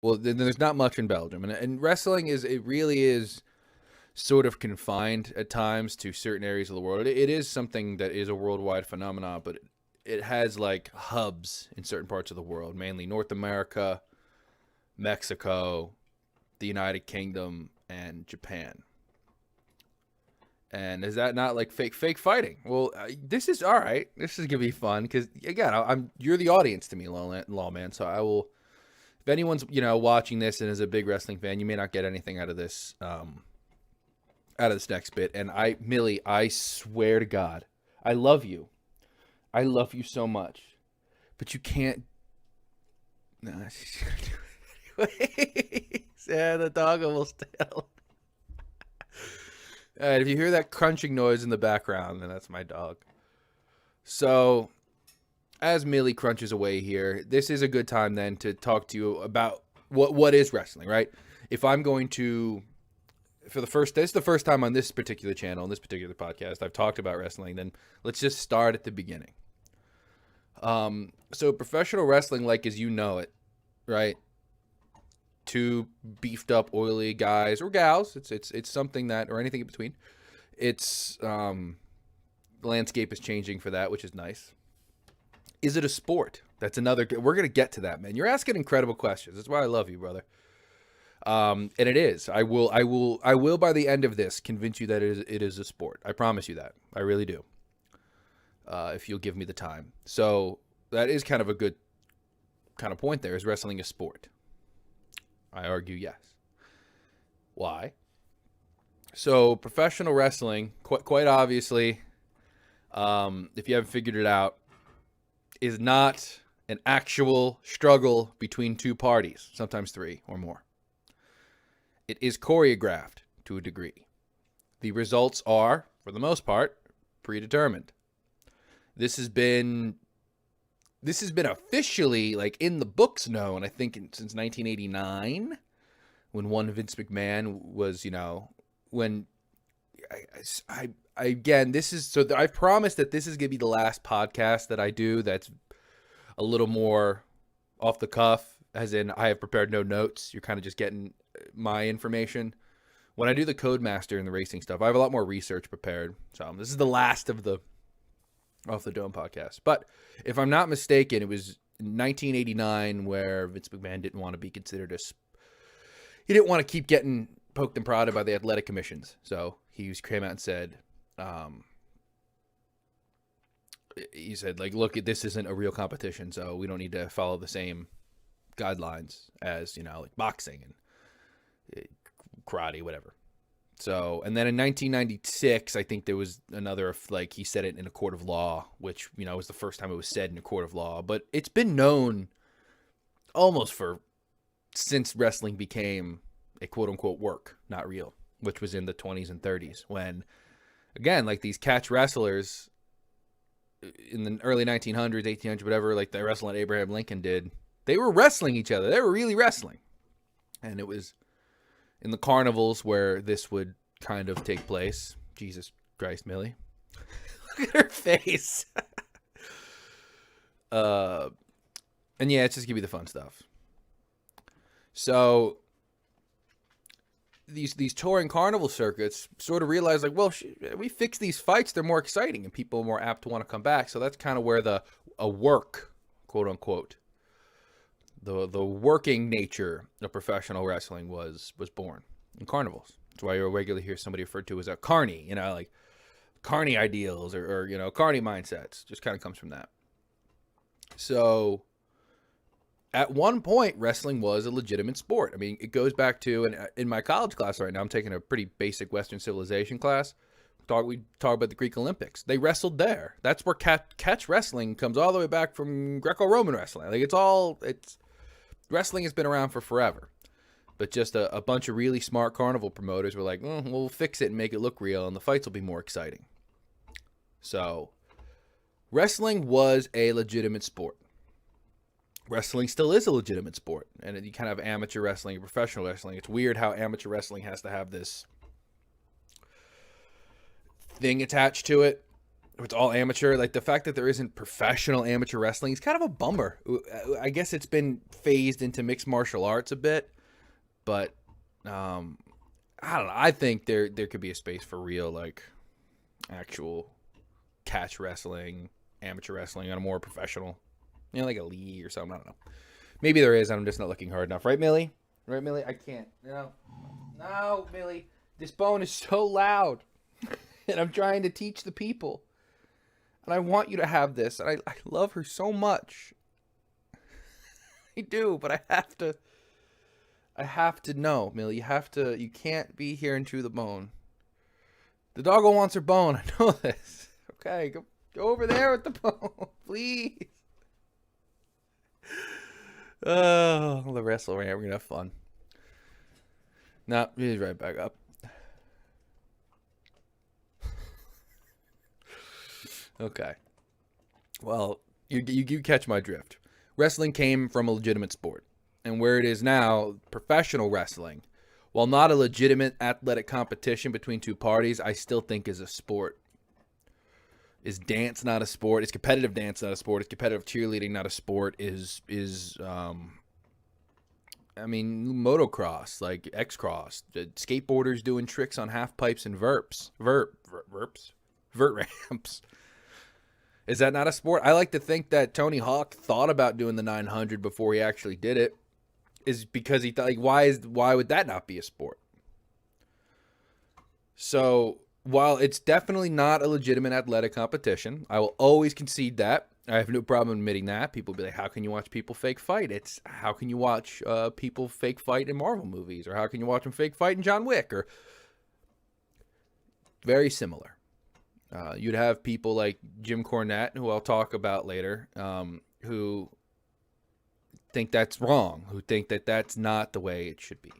well, there's not much in Belgium, and wrestling it really is sort of confined at times to certain areas of the world. It is something that is a worldwide phenomenon, but it has like hubs in certain parts of the world, mainly North America, Mexico, the United Kingdom, and Japan. And is that not like fake fighting? Well, this is all right. This is gonna be fun because again, you're the audience to me, Lawman. So I will. If anyone's watching this and is a big wrestling fan, you may not get anything out of this next bit. And Millie, I swear to God, I love you. I love you so much, but you can't. Nah, she's gonna do it. Yeah, the dog will still. All right, if you hear that crunching noise in the background, then that's my dog. So, as Millie crunches away here, this is a good time then to talk to you about what is wrestling, right? If I'm going to, this is the first time on this particular channel, on this particular podcast, I've talked about wrestling, then let's just start at the beginning. So professional wrestling, like as you know it, right? Two beefed up, oily guys or gals. It's something that, or anything in between. It's the landscape is changing for that, which is nice. Is it a sport? That's another. We're gonna get to that, man. You're asking incredible questions. That's why I love you, brother. And it is. I will by the end of this convince you that it is a sport. I promise you that. I really do. If you'll give me the time. So that is kind of a good kind of point there. Is wrestling a sport? I argue yes. Why? So professional wrestling, quite obviously, if you haven't figured it out, is not an actual struggle between two parties, sometimes three or more. It is choreographed to a degree. The results are, for the most part, predetermined. This has been officially like in the books known, I think, since 1989, when one Vince McMahon was, when I again, this is, so I've promised that this is going to be the last podcast that I do that's a little more off the cuff, as in I have prepared no notes. You're kind of just getting my information. When I do the Codemaster and the racing stuff, I have a lot more research prepared. So this is the last of the Off the Dome podcast. But if I'm not mistaken, it was 1989 where Vince McMahon didn't want to be considered he didn't want to keep getting poked and prodded by the athletic commissions. So he came out and said, like, look, this isn't a real competition, so we don't need to follow the same guidelines as, like boxing and karate, whatever. So, and then in 1996, I think there was another, like, he said it in a court of law, which, was the first time it was said in a court of law. But it's been known almost since wrestling became a quote-unquote work, not real, which was in the 20s and 30s. When, again, like these catch wrestlers in the early 1900s, 1800s, whatever, like the wrestling Abraham Lincoln did, they were wrestling each other. They were really wrestling. And it was in the carnivals where this would kind of take place. Jesus Christ, Millie. Look at her face. And yeah, it's just give you the fun stuff. So these touring carnival circuits sort of realize, like, well, we fix these fights, they're more exciting and people are more apt to want to come back. So that's kind of where a work, quote unquote, the working nature of professional wrestling was born in carnivals. That's why you'll regularly hear somebody referred to as a carny, like carny ideals or carny mindsets. Just kind of comes from that. So at one point, wrestling was a legitimate sport. I mean, it goes back to, and in my college class right now, I'm taking a pretty basic Western civilization class. We talk about the Greek Olympics. They wrestled there. That's where catch wrestling comes all the way back from Greco-Roman wrestling. Like wrestling has been around for forever. But just a bunch of really smart carnival promoters were like, we'll fix it and make it look real, and the fights will be more exciting. So wrestling was a legitimate sport. Wrestling still is a legitimate sport. And you kind of have amateur wrestling and professional wrestling. It's weird how amateur wrestling has to have this thing attached to it. It's all amateur. Like the fact that there isn't professional amateur wrestling is kind of a bummer. I guess it's been phased into mixed martial arts a bit, but I don't know. I think there could be a space for real, like, actual catch wrestling, amateur wrestling on a more professional, like a league or something. I don't know. Maybe there is. I'm just not looking hard enough. Right, Millie? Right, Millie? I can't. No, Millie. This bone is so loud. And I'm trying to teach the people. And I want you to have this. And I love her so much. I do, but I have to know, Millie. You can't be here and chew the bone. The doggo wants her bone. I know this. Okay, go over there with the bone, please. Oh, the wrestle rant. We're going to have fun. Nah, he's right back up. Okay. Well, you catch my drift. Wrestling came from a legitimate sport. And where it is now, professional wrestling, while not a legitimate athletic competition between two parties, I still think is a sport. Is dance not a sport? Is competitive dance not a sport? Is competitive cheerleading not a sport? Motocross, like X-Cross, skateboarders doing tricks on half pipes and vert ramps. Is that not a sport? I like to think that Tony Hawk thought about doing the 900 before he actually did it. Is because he thought, like, why would that not be a sport? So while it's definitely not a legitimate athletic competition, I will always concede that. I have no problem admitting that. People will be like, how can you watch people fake fight? It's how can you watch people fake fight in Marvel movies? Or how can you watch them fake fight in John Wick? Or very similar. You'd have people like Jim Cornette, who I'll talk about later, who think that's wrong, who think that that's not the way it should be,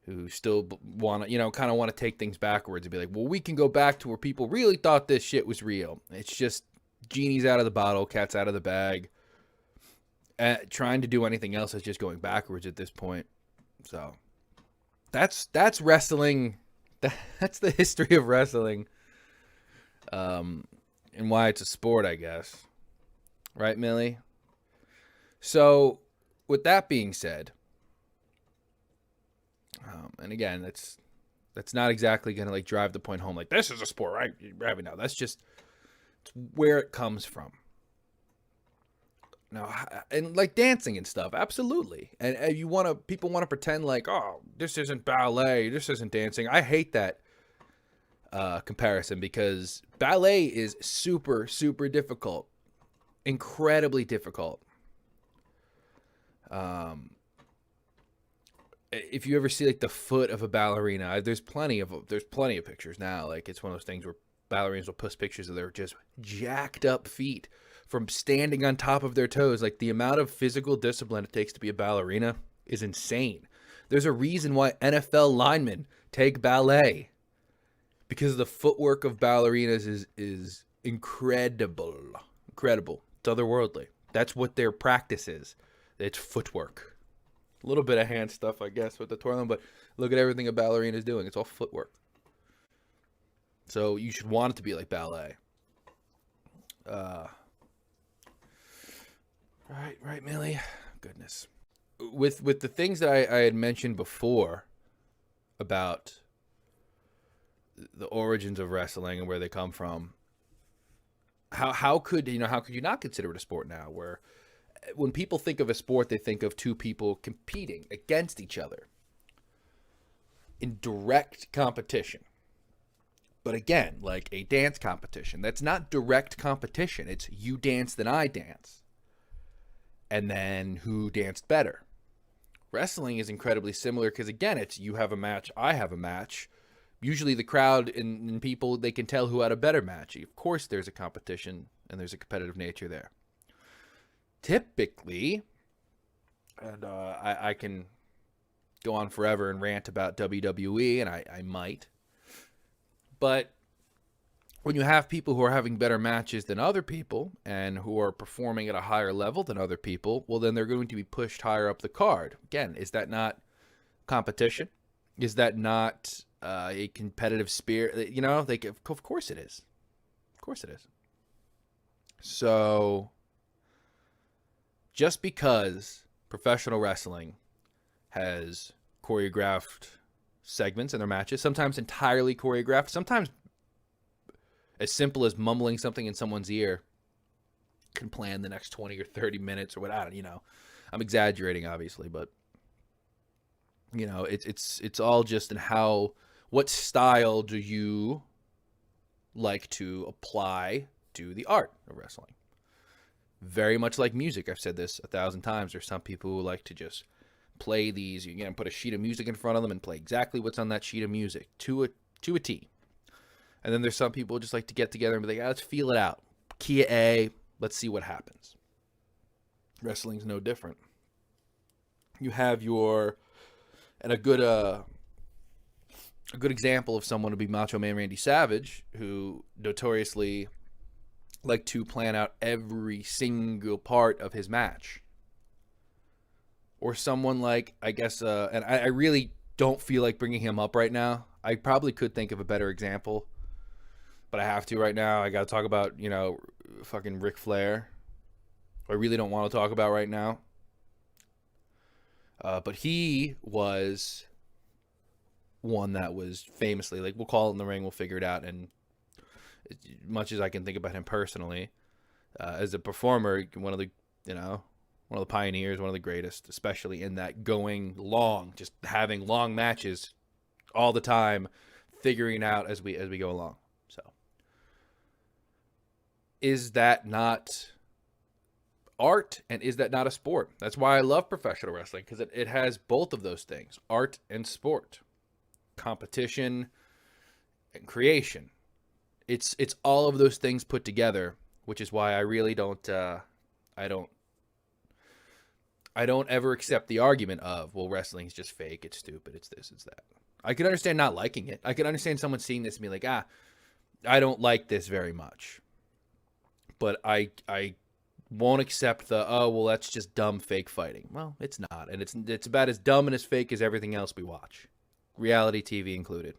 who still want to, kind of want to take things backwards and be like, well, we can go back to where people really thought this shit was real. It's just genie's out of the bottle, cat's out of the bag. Trying to do anything else is just going backwards at this point. So that's wrestling. That's the history of wrestling, and why it's a sport, I guess. Right, Millie? So, with that being said, and again, that's not exactly going to like drive the point home. Like, this is a sport, right? No, that's just it's where it comes from. Now, and like dancing and stuff, absolutely. And people want to pretend like, oh, this isn't ballet, this isn't dancing. I hate that comparison because ballet is super, super difficult, incredibly difficult. If you ever see like the foot of a ballerina, there's plenty of pictures now. Like, it's one of those things where ballerinas will post pictures of their just jacked up feet from standing on top of their toes. Like, the amount of physical discipline it takes to be a ballerina is insane. There's a reason why NFL linemen take ballet, because the footwork of ballerinas is incredible. It's otherworldly. That's what their practice is. It's footwork. A little bit of hand stuff, I guess, with the twirling, but look at everything a ballerina is doing. It's all footwork. So you should want it to be like ballet. Right, Millie. Goodness. With the things that I had mentioned before about the origins of wrestling and where they come from, how could you not consider it a sport now? Where when people think of a sport, they think of two people competing against each other in direct competition. But again, like a dance competition, that's not direct competition. It's you dance, then I dance. And then who danced better. Wrestling is incredibly similar because, again, it's you have a match, I have a match. Usually the crowd and people, they can tell who had a better match. Of course there's a competition and there's a competitive nature there. Typically, and I can go on forever and rant about WWE, and I might. But when you have people who are having better matches than other people and who are performing at a higher level than other people, well, then they're going to be pushed higher up the card. Again, is that not competition? Is that not a competitive spirit? Of course it is. Of course it is. So just because professional wrestling has choreographed segments in their matches, sometimes entirely choreographed, sometimes as simple as mumbling something in someone's ear, can plan the next 20 or 30 minutes or what, I don't, I'm exaggerating obviously, but it's all just in what style do you like to apply to the art of wrestling. Very much like music. I've said this 1,000 times. There's some people who like to just play these. You can put a sheet of music in front of them and play exactly what's on that sheet of music to a T. And then there's some people who just like to get together and be like, let's feel it out. Key A, let's see what happens. Wrestling's no different. You have a good example of someone would be Macho Man Randy Savage, who notoriously liked to plan out every single part of his match. Or someone like, I guess, and I really don't feel like bringing him up right now. I probably could think of a better example, but I have to right now. I got to talk about, fucking Ric Flair. I really don't want to talk about right now. But he was one that was famously, like, we'll call it in the ring, we'll figure it out. And as much as I can think about him personally, as a performer, one of the pioneers, one of the greatest, especially in that going long, just having long matches all the time, figuring it out as we go along. So, is that not art, and is that not a sport? That's why I love professional wrestling, because it has both of those things, art and sport, competition and creation. It's all of those things put together, which is why I really don't I don't ever accept the argument of, well, wrestling's just fake, it's stupid, it's this, it's that. I can understand not liking it. I can understand someone seeing this and be like, I don't like this very much. But I won't accept that's just dumb fake fighting. Well, it's not. And it's about as dumb and as fake as everything else we watch. Reality TV included.